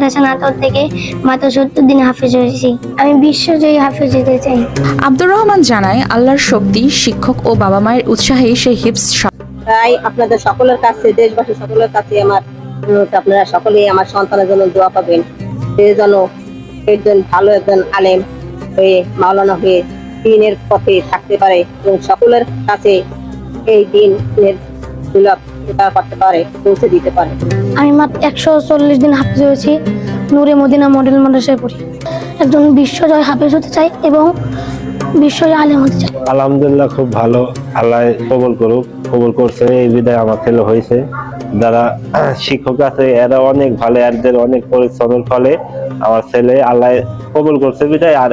মাদ্রাসা নাটোর থেকে মাত্র 70 দিনে হাফেজ হয়েছি। আমি বিশ্বজয়ী হাফেজ হতে চাই। আব্দুর রহমান জানায়, আল্লাহর শক্তি, শিক্ষক ও বাবা মায়ের উৎসাহে সে হিফজ। তাই আপনাদের সকলের কাছে, দেশবাসী সকলের কাছে আমার অনুরোধ, আপনারা সকলেই আমার সন্তানের জন্য দোয়া করবেন, সে যেন একজন ভালো একজন আলেম হয়ে, মাওলানা হয়ে দ্বীনের পথে থাকতে পারে এবং সকলের কাছে এই দ্বীনের দুলাভ করতে পারে, পৌঁছে দিতে পারে। আমি মাত্র 140 দিন হাফেজ হয়েছি। নূরে মদিনা মডেল মাদ্রাসায় পড়ি। একজন বিশ্বজয় হাফেজ হতে চাই এবং বিশ্বজয় আলেম হতে চাই। আলহামদুলিল্লাহ, খুব ভালো। আল্লাহ কবুল করুক, কবুল করছে। এই বিদায় আমার ছেলে হয়েছে। যারা শিক্ষক আছে এরা অনেক ভালো, এদের অনেক পরিশ্রমের ফলে আমার ছেলে আল্লাহ কবুল করছে বিদায়। আর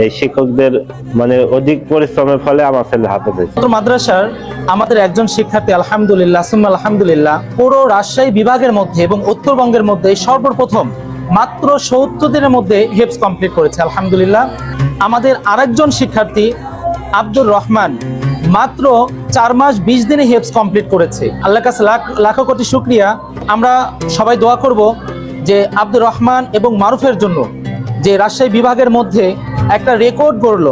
এই শিক্ষকদের মানে অধিক পরিশ্রমের ফলে আমার ছেলে হাফেজ হয়েছে। মাদ্রাসার আমাদের একজন শিক্ষার্থী আলহামদুলিল্লাহ সুম্মা আলহামদুলিল্লাহ পুরো রাজশাহী বিভাগের মধ্যে এবং উত্তরবঙ্গের মধ্যে সর্বপ্রথম মাত্র 70 দিনের মধ্যে হিফজ কমপ্লিট করেছে আলহামদুলিল্লাহ। আমাদের আরেকজন শিক্ষার্থী আব্দুর রহমান মাত্র 4 মাস 20 দিনে হিফজ কমপ্লিট করেছে। আল্লাহর কাছে লাখো কোটি শুকরিয়া। আমরা সবাই দোয়া করব যে আব্দুর রহমান এবং মারুফের জন্য, যে রাজশাহী বিভাগের মধ্যে একটা রেকর্ড গড়ল।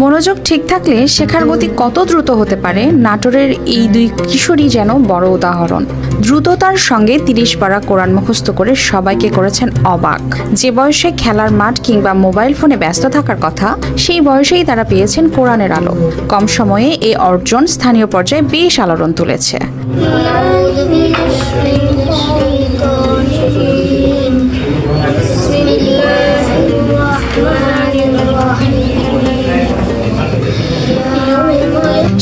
মনোযোগ ঠিক থাকলে শেখার গতি কত দ্রুত হতে পারে, নাটোরের এই দুই কিশোরী যেন বড় উদাহরণ। দ্রুততার সঙ্গে 30 পারা কোরআন মুখস্থ করে সবাইকে করেছেন অবাক। যে বয়সে খেলার মাঠ কিংবা মোবাইল ফোনে ব্যস্ত থাকার কথা, সেই বয়সেই তারা পেয়েছেন কোরআনের আলো। কম সময়ে এই অর্জন স্থানীয় পর্যায়ে বেশ আলোড়ন তুলেছে।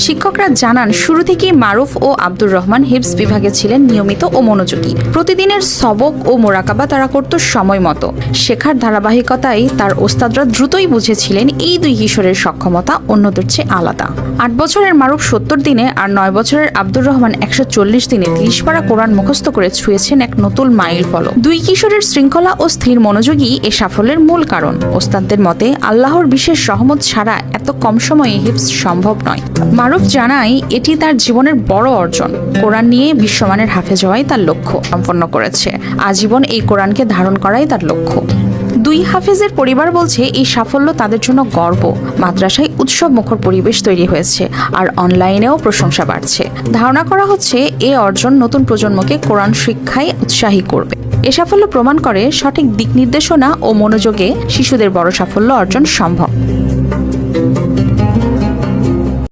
শিক্ষকরা জানান, শুরু থেকেই মারুফ ও আব্দুর রহমান হিফজ বিভাগে ছিলেন নিয়মিত ও মনোযোগী। প্রতিদিনের সবক ও মোরাকাবা তারা করত সময় মতো। শেখার ধারাবাহিকতায় তার ওস্তাদরা দ্রুতই বুঝেছিলেন এই দুই কিশোরের সক্ষমতা অন্যদের চেয়ে আলাদা। 8 বছরের মারুফ 70 দিনে আর 9 বছরের আব্দুর রহমান 140 দিনে 30 পারা কোরআন মুখস্থ করে ছুঁয়েছেন এক নতুন মাইল ফলক। দুই কিশোরের শৃঙ্খলা ও স্থির মনোযোগই এ সাফল্যের মূল কারণ। ওস্তাদদের মতে আল্লাহর বিশেষ রহমত ছাড়া এত কম সময়ে হিফজ সম্ভব নয়। মারুফ জানায়, এটি তার জীবনের বড় অর্জন। কোরআন নিয়ে বিশ্বমানের হাফেজ হওয়াই তার লক্ষ্য সম্পন্ন করেছে। আজীবন এই কোরআনকে ধারণ করাই তার লক্ষ্য। দুই হাফেজের পরিবার বলছে, এই সাফল্য তাদের জন্য গর্ব। মাদ্রাসায় উৎসব মুখর পরিবেশ তৈরি হয়েছে, আর অনলাইনেও প্রশংসা বাড়ছে। ধারণা করা হচ্ছে এ অর্জন নতুন প্রজন্মকে কোরআন শিক্ষায় উৎসাহী করবে। এ সাফল্য প্রমাণ করে সঠিক দিক নির্দেশনা ও মনোযোগে শিশুদের বড় সাফল্য অর্জন সম্ভব।